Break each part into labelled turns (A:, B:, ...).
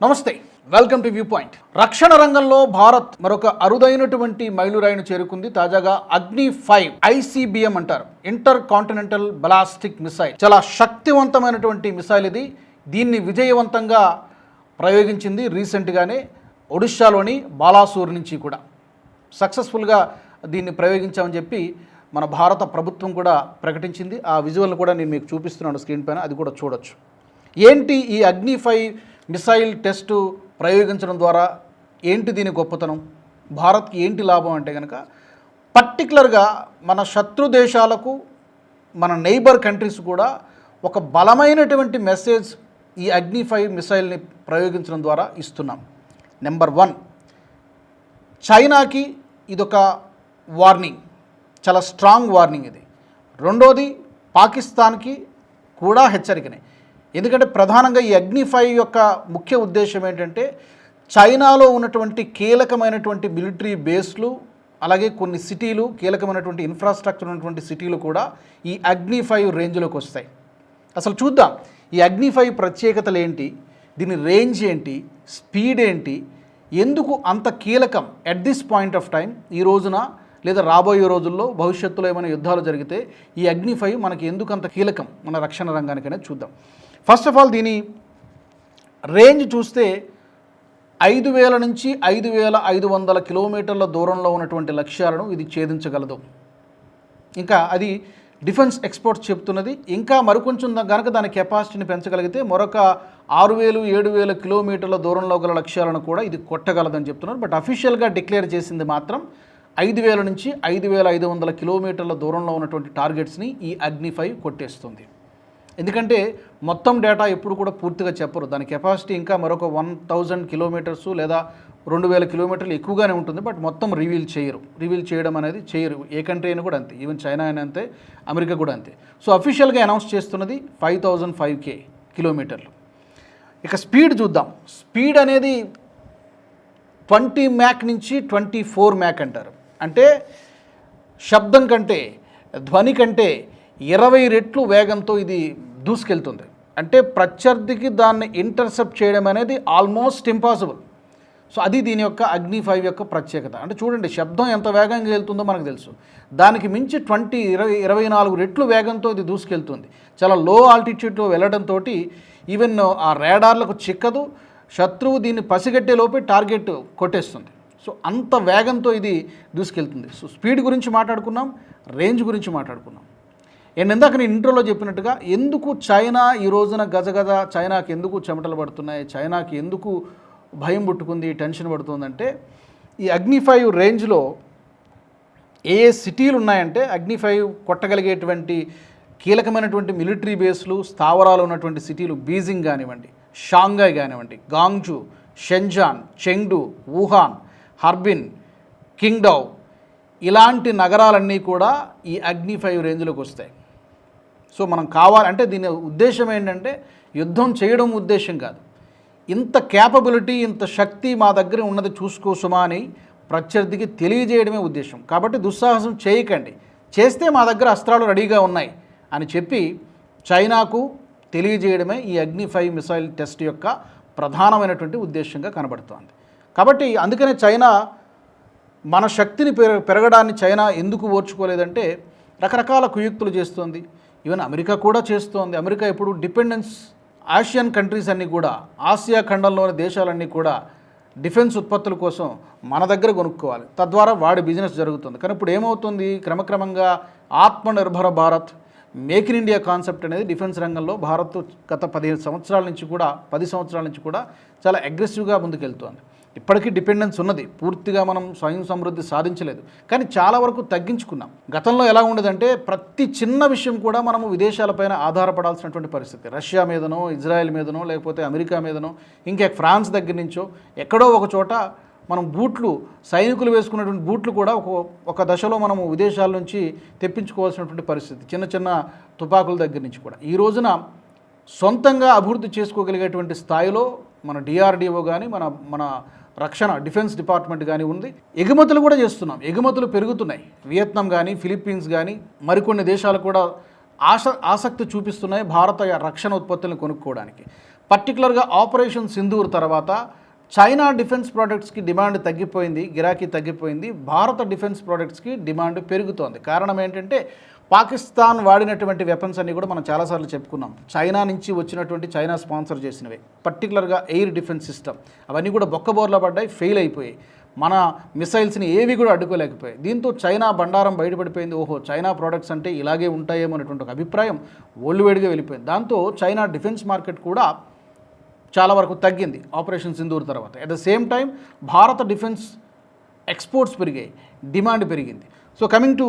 A: నమస్తే, welcome to view point. రక్షణ రంగంలో భారత్ మరొక అరుదైనటువంటి మైలురాయిని చేరుకుంది. తాజాగా అగ్ని-5 ICBM అంటారు, ఇంటర్ కాంటినెంటల్ బలాస్టిక్ మిసైల్. చాలా శక్తివంతమైనటువంటి మిసైల్ ఇది. దీన్ని విజయవంతంగా ప్రయోగించింది రీసెంట్గానే ఒడిశాలోని బాలాసూర్ నుంచి కూడా సక్సెస్ఫుల్గా దీన్ని ప్రయోగించామని చెప్పి మన భారత ప్రభుత్వం కూడా ప్రకటించింది. ఆ విజువల్ని కూడా నేను మీకు చూపిస్తున్నాను స్క్రీన్ పైన, అది కూడా చూడొచ్చు. ఏంటి ఈ అగ్ని-5 మిసైల్ టెస్టు ప్రయోగించడం ద్వారా ఏంటి దీని గొప్పతనం, భారత్కి ఏంటి లాభం అంటే కనుక, పర్టికులర్గా మన శత్రు దేశాలకు, మన నైబర్ కంట్రీస్ కూడా ఒక బలమైనటువంటి మెసేజ్ ఈ అగ్ని-5 మిసైల్ని ప్రయోగించడం ద్వారా ఇస్తున్నాం. నెంబర్ 1, చైనాకి ఇదొక వార్నింగ్, చాలా స్ట్రాంగ్ వార్నింగ్ ఇది. రెండోది, పాకిస్తాన్కి కూడా హెచ్చరికనే. ఎందుకంటే ప్రధానంగా ఈ అగ్ని-5 యొక్క ముఖ్య ఉద్దేశం ఏంటంటే, చైనాలో ఉన్నటువంటి కీలకమైనటువంటి మిలిటరీ బేస్లు, అలాగే కొన్ని సిటీలు, కీలకమైనటువంటి ఇన్ఫ్రాస్ట్రక్చర్ ఉన్నటువంటి సిటీలు కూడా ఈ అగ్ని-5 రేంజ్లోకి వస్తాయి. అసలు చూద్దాం ఈ అగ్ని-5 ప్రత్యేకతలు ఏంటి, దీని రేంజ్ ఏంటి, స్పీడ్ ఏంటి, ఎందుకు అంత కీలకం at this point of time, ఈ రోజున లేదా రాబోయే రోజుల్లో భవిష్యత్తులో ఏమైనా యుద్ధాలు జరిగితే ఈ అగ్ని-5 మనకి ఎందుకు అంత కీలకం మన రక్షణ రంగానికనే చూద్దాం. ఫస్ట్ ఆఫ్ ఆల్ దీని రేంజ్ చూస్తే 5,000 నుంచి 5,500 కిలోమీటర్ల దూరంలో ఉన్నటువంటి లక్ష్యాలను ఇది ఛేదించగలదు. ఇంకా అది డిఫెన్స్ ఎక్స్పర్ట్స్ చెప్తున్నది. ఇంకా మరికొంచెం కనుక దాని కెపాసిటీని పెంచగలిగితే మరొక 6,000-7,000 కిలోమీటర్ల దూరంలో గల లక్ష్యాలను కూడా ఇది కొట్టగలదని చెప్తున్నారు. బట్ అఫీషియల్గా డిక్లేర్ చేసింది మాత్రం 5,000 నుంచి 5,500 కిలోమీటర్ల దూరంలో ఉన్నటువంటి టార్గెట్స్ని ఈ అగ్ని-5 కొట్టేస్తుంది. ఎందుకంటే మొత్తం డేటా ఎప్పుడు కూడా పూర్తిగా చెప్పరు. దాని కెపాసిటీ ఇంకా మరొక 1,000 కిలోమీటర్స్ లేదా 2,000 కిలోమీటర్లు ఎక్కువగానే ఉంటుంది. బట్ మొత్తం రివీల్ చేయడం అనేది చేయరు. ఏ కంట్రీ అయినా కూడా అంతే, ఈవెన్ చైనా అయినా అంతే, అమెరికా కూడా అంతే. సో అఫీషియల్గా అనౌన్స్ చేస్తున్నది 5,005 కిలోమీటర్లు. ఇక స్పీడ్ చూద్దాం. స్పీడ్ అనేది 20 మ్యాక్ నుంచి 24 మ్యాక్ అంటారు. అంటే శబ్దం కంటే, ధ్వని కంటే 20 రెట్లు వేగంతో ఇది దూసుకెళ్తుంది. అంటే ప్రత్యర్థికి దాన్ని ఇంటర్సెప్ట్ చేయడం అనేది ఆల్మోస్ట్ ఇంపాసిబుల్. సో అది దీని యొక్క అగ్ని-5 యొక్క ప్రత్యేకత. అంటే చూడండి, శబ్దం ఎంత వేగంగా వెళ్తుందో మనకు తెలుసు, దానికి మించి 24 రెట్లు వేగంతో ఇది దూసుకెళ్తుంది. చాలా లో ఆల్టిట్యూడ్లో వెళ్ళడంతో ఈవెన్ ఆ రేడార్లకు చిక్కదు, శత్రువు దీన్ని పసిగట్టే లోపే టార్గెట్ కొట్టేస్తుంది. సో అంత వేగంతో ఇది దూసుకెళ్తుంది. సో స్పీడ్ గురించి మాట్లాడుకున్నాం, రేంజ్ గురించి మాట్లాడుకున్నాం. అండ్ ఇందాక నేను ఇంట్రోలో చెప్పినట్టుగా ఎందుకు చైనా ఈ రోజున గజగజ, చైనాకి ఎందుకు చెమటలు పడుతున్నాయి, చైనాకి ఎందుకు భయం పుట్టుకుంది, టెన్షన్ పడుతుందంటే, ఈ అగ్ని-5 రేంజ్లో ఏ సిటీలు ఉన్నాయంటే అగ్ని-5 కొట్టగలిగేటువంటి కీలకమైనటువంటి మిలిటరీ బేస్లు, స్థావరాలు ఉన్నటువంటి సిటీలు బీజింగ్ కానివ్వండి, షాంఘై కానివ్వండి, గాంగ్జూ, షెంజాన్, చెంగ్డు, వుహాన్, హార్బిన్, కింగ్డౌ, ఇలాంటి నగరాలన్నీ కూడా ఈ అగ్ని-5 రేంజ్లోకి వస్తాయి. సో మనం కావాలంటే దీని ఉద్దేశం ఏంటంటే యుద్ధం చేయడం ఉద్దేశం కాదు, ఇంత క్యాపబిలిటీ, ఇంత శక్తి మా దగ్గర ఉన్నది చూసుకోసమా అని ప్రత్యర్థికి తెలియజేయడమే ఉద్దేశం. కాబట్టి దుస్సాహసం చేయకండి, చేస్తే మా దగ్గర అస్త్రాలు రెడీగా ఉన్నాయి అని చెప్పి చైనాకు తెలియజేయడమే ఈ అగ్ని-5 మిసైల్ టెస్ట్ యొక్క ప్రధానమైనటువంటి ఉద్దేశంగా కనబడుతోంది. కాబట్టి అందుకనే చైనా మన శక్తిని పెరగడాన్ని చైనా ఎందుకు ఓర్చుకోలేదంటే రకరకాల కుయుక్తులు చేస్తోంది. ఈవెన్ అమెరికా కూడా చేస్తోంది. అమెరికా ఇప్పుడు డిపెండెన్స్, ఆసియన్ కంట్రీస్ అన్నీ కూడా, ఆసియా ఖండంలోని దేశాలన్నీ కూడా డిఫెన్స్ ఉత్పత్తుల కోసం మన దగ్గర కొనుక్కోవాలి, తద్వారా వాడి బిజినెస్ జరుగుతుంది. కానీ ఇప్పుడు ఏమవుతుంది, క్రమక్రమంగా Atmanirbhar Bharat, make in India concept అనేది డిఫెన్స్ రంగంలో భారత్ గత 10 సంవత్సరాల నుంచి కూడా చాలా అగ్రెసివ్గా ముందుకెళ్తోంది. ఇప్పటికీ డిపెండెన్స్ ఉన్నది, పూర్తిగా మనం స్వయం సమృద్ధి సాధించలేదు, కానీ చాలా వరకు తగ్గించుకున్నాం. గతంలో ఎలా ఉండదంటే ప్రతి చిన్న విషయం కూడా మనము విదేశాలపైన ఆధారపడాల్సినటువంటి పరిస్థితి. రష్యా మీదనో, ఇజ్రాయెల్ మీదనో, లేకపోతే అమెరికా మీదనో, ఇంకా ఫ్రాన్స్ దగ్గర నుంచో ఎక్కడో ఒక చోట మనం బూట్లు, సైనికులు వేసుకున్నటువంటి బూట్లు కూడా ఒక దశలో మనము విదేశాల నుంచి తెప్పించుకోవాల్సినటువంటి పరిస్థితి, చిన్న చిన్న తుపాకుల దగ్గర నుంచి కూడా. ఈ రోజున సొంతంగా అభివృద్ధి చేసుకోగలిగేటువంటి స్థాయిలో మన డిఆర్డిఓ కానీ, మన రక్షణ డిఫెన్స్ డిపార్ట్మెంట్ కానీ ఉంది. ఎగుమతులు కూడా చేస్తున్నాం, ఎగుమతులు పెరుగుతున్నాయి. వియత్నాం కానీ, ఫిలిప్పీన్స్ కానీ, మరికొన్ని దేశాలు కూడా ఆసక్తి చూపిస్తున్నాయి భారత రక్షణ ఉత్పత్తులను కొనుక్కోవడానికి. పర్టికులర్గా ఆపరేషన్ సింధూర్ తర్వాత చైనా డిఫెన్స్ ప్రోడక్ట్స్కి డిమాండ్ తగ్గిపోయింది, గిరాకీ తగ్గిపోయింది. భారత డిఫెన్స్ ప్రోడక్ట్స్కి డిమాండ్ పెరుగుతోంది. కారణం ఏంటంటే పాకిస్తాన్ వాడినటువంటి వెపన్స్ అన్నీ కూడా మనం చాలాసార్లు చెప్పుకున్నాం. చైనా నుంచి వచ్చినటువంటి, చైనా స్పాన్సర్ చేసినవి, పర్టికులర్గా ఎయిర్ డిఫెన్స్ సిస్టమ్ అవన్నీ కూడా బొక్కబోర్లా పడ్డాయి, ఫెయిల్ అయిపోయాయి. మన మిసైల్స్ని ఏవి కూడా అడ్డుకోలేకపోయాయి. దీంతో చైనా బండారం బయటపడిపోయింది. ఓహో, చైనా ప్రోడక్ట్స్ అంటే ఇలాగే ఉంటాయేమో అనేటువంటి ఒక అభిప్రాయం ఒళ్ళువేడిగా వెళ్ళిపోయింది. దాంతో చైనా డిఫెన్స్ మార్కెట్ కూడా చాలా వరకు తగ్గింది ఆపరేషన్ సింధూర్ తర్వాత. అట్ ద సేమ్ టైం భారత డిఫెన్స్ ఎక్స్పోర్ట్స్ పెరిగాయి, డిమాండ్ పెరిగింది. సో కమింగ్ టు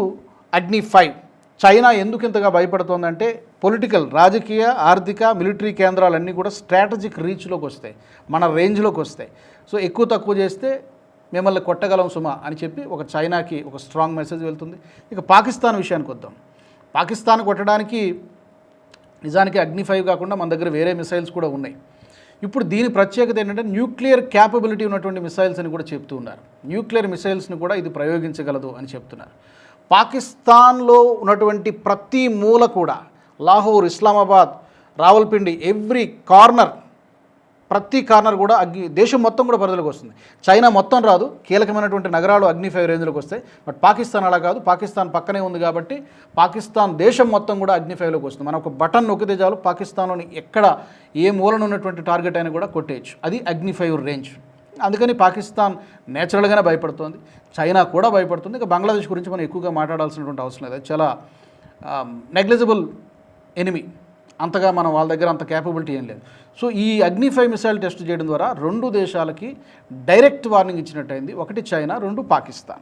A: అగ్ని-5, చైనా ఎందుకు ఇంతగా భయపడుతోందంటే పొలిటికల్, రాజకీయ, ఆర్థిక, మిలిటరీ కేంద్రాలన్నీ కూడా స్ట్రాటజిక్ రీచ్లోకి వస్తాయి, మన రేంజ్లోకి వస్తాయి. సో ఎక్కువ తక్కువ చేస్తే మిమ్మల్ని కొట్టగలం సుమా అని చెప్పి ఒక చైనాకి ఒక స్ట్రాంగ్ మెసేజ్ వెళ్తుంది. ఇక పాకిస్తాన్ విషయానికి వద్దాం. పాకిస్తాన్ కొట్టడానికి నిజానికి అగ్ని-5 కాకుండా మన దగ్గర వేరే మిసైల్స్ కూడా ఉన్నాయి. ఇప్పుడు దీని ప్రత్యేకత ఏంటంటే న్యూక్లియర్ క్యాపబిలిటీ ఉన్నటువంటి మిసైల్స్ అని కూడా చెప్తూ ఉన్నారు. న్యూక్లియర్ మిసైల్స్ని కూడా ఇది ప్రయోగించగలదు అని చెప్తున్నారు. పాకిస్తాన్లో ఉన్నటువంటి ప్రతి మూల కూడా, లాహోర్, ఇస్లామాబాద్, రావల్పిండి, ఎవ్రీ కార్నర్, ప్రతి కార్నర్ కూడా దేశం మొత్తం కూడా పరిధిలోకి వస్తుంది. చైనా మొత్తం రాదు, కీలకమైనటువంటి నగరాలు అగ్ని-5 రేంజ్లోకి వస్తాయి. బట్ పాకిస్తాన్ అలా కాదు, పాకిస్తాన్ పక్కనే ఉంది కాబట్టి పాకిస్తాన్ దేశం మొత్తం కూడా అగ్ని-5లోకి వస్తుంది. మనం ఒక బటన్ నొక్కితే చాలు పాకిస్తాన్లోని ఎక్కడ ఏ మూలన ఉన్నటువంటి టార్గెట్ అయినా కూడా కొట్టేయచ్చు. అది అగ్ని-5 రేంజ్. అందుకని పాకిస్తాన్ నేచురల్గానే భయపడుతుంది, చైనా కూడా భయపడుతుంది. ఇక బంగ్లాదేశ్ గురించి మనం ఎక్కువగా మాట్లాడాల్సినటువంటి అవసరం లేదు. అది చాలా నెగ్లిజిబుల్ ఎనిమీ, అంతగా మనం వాళ్ళ దగ్గర అంత క్యాపబిలిటీ ఏం లేదు. సో ఈ అగ్ని-5 మిసైల్ టెస్ట్ చేయడం ద్వారా 2 దేశాలకి డైరెక్ట్ వార్నింగ్ ఇచ్చినట్టయింది. ఒకటి చైనా, 2 పాకిస్తాన్.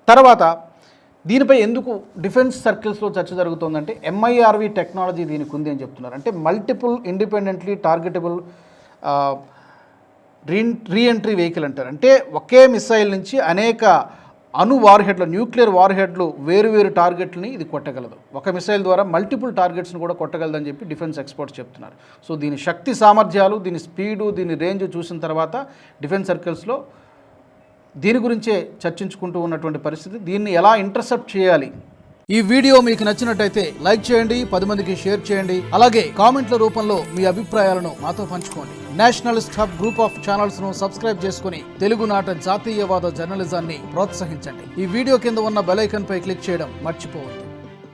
A: తర్వాత దీనిపై ఎందుకు డిఫెన్స్ సర్కిల్స్లో చర్చ జరుగుతుందంటే MIRV టెక్నాలజీ దీనికి ఉంది అని చెప్తున్నారు. అంటే multiple independently targetable reentry vehicle అంటారు. అంటే ఒకే మిసైల్ నుంచి అనేక వార్హెడ్లు, న్యూక్లియర్ వార్హెడ్లు, వేరు టార్గెట్లని ఇది కొట్టగలదు. ఒక మిసైల్ ద్వారా మల్టిపుల్ టార్గెట్స్ని కూడా కొట్టగలదని చెప్పి డిఫెన్స్ ఎక్స్పర్ట్స్ చెప్తున్నారు. సో దీని శక్తి సామర్థ్యాలు, దీని స్పీడు, దీని రేంజ్ చూసిన తర్వాత డిఫెన్స్ సర్కిల్స్లో దీని గురించే చర్చించుకుంటూ ఉన్నటువంటి పరిస్థితి. దీన్ని ఎలా ఇంటర్సెప్ట్ చేయాలి? ఈ వీడియో మీకు నచ్చినట్టయితే లైక్ చేయండి, 10 మందికి షేర్ చేయండి. అలాగే కామెంట్ల రూపంలో మీ అభిప్రాయాలను మాతో పంచుకోండి. Nationalist hub group of channels ను సబ్స్క్రైబ్ చేసుకుని తెలుగునాట జాతీయవాద జర్నలిజాన్ని ప్రోత్సహించండి. ఈ వీడియో కింద ఉన్న బెల్ ఐకాన్ పై క్లిక్ చేయడం మర్చిపోవద్దు.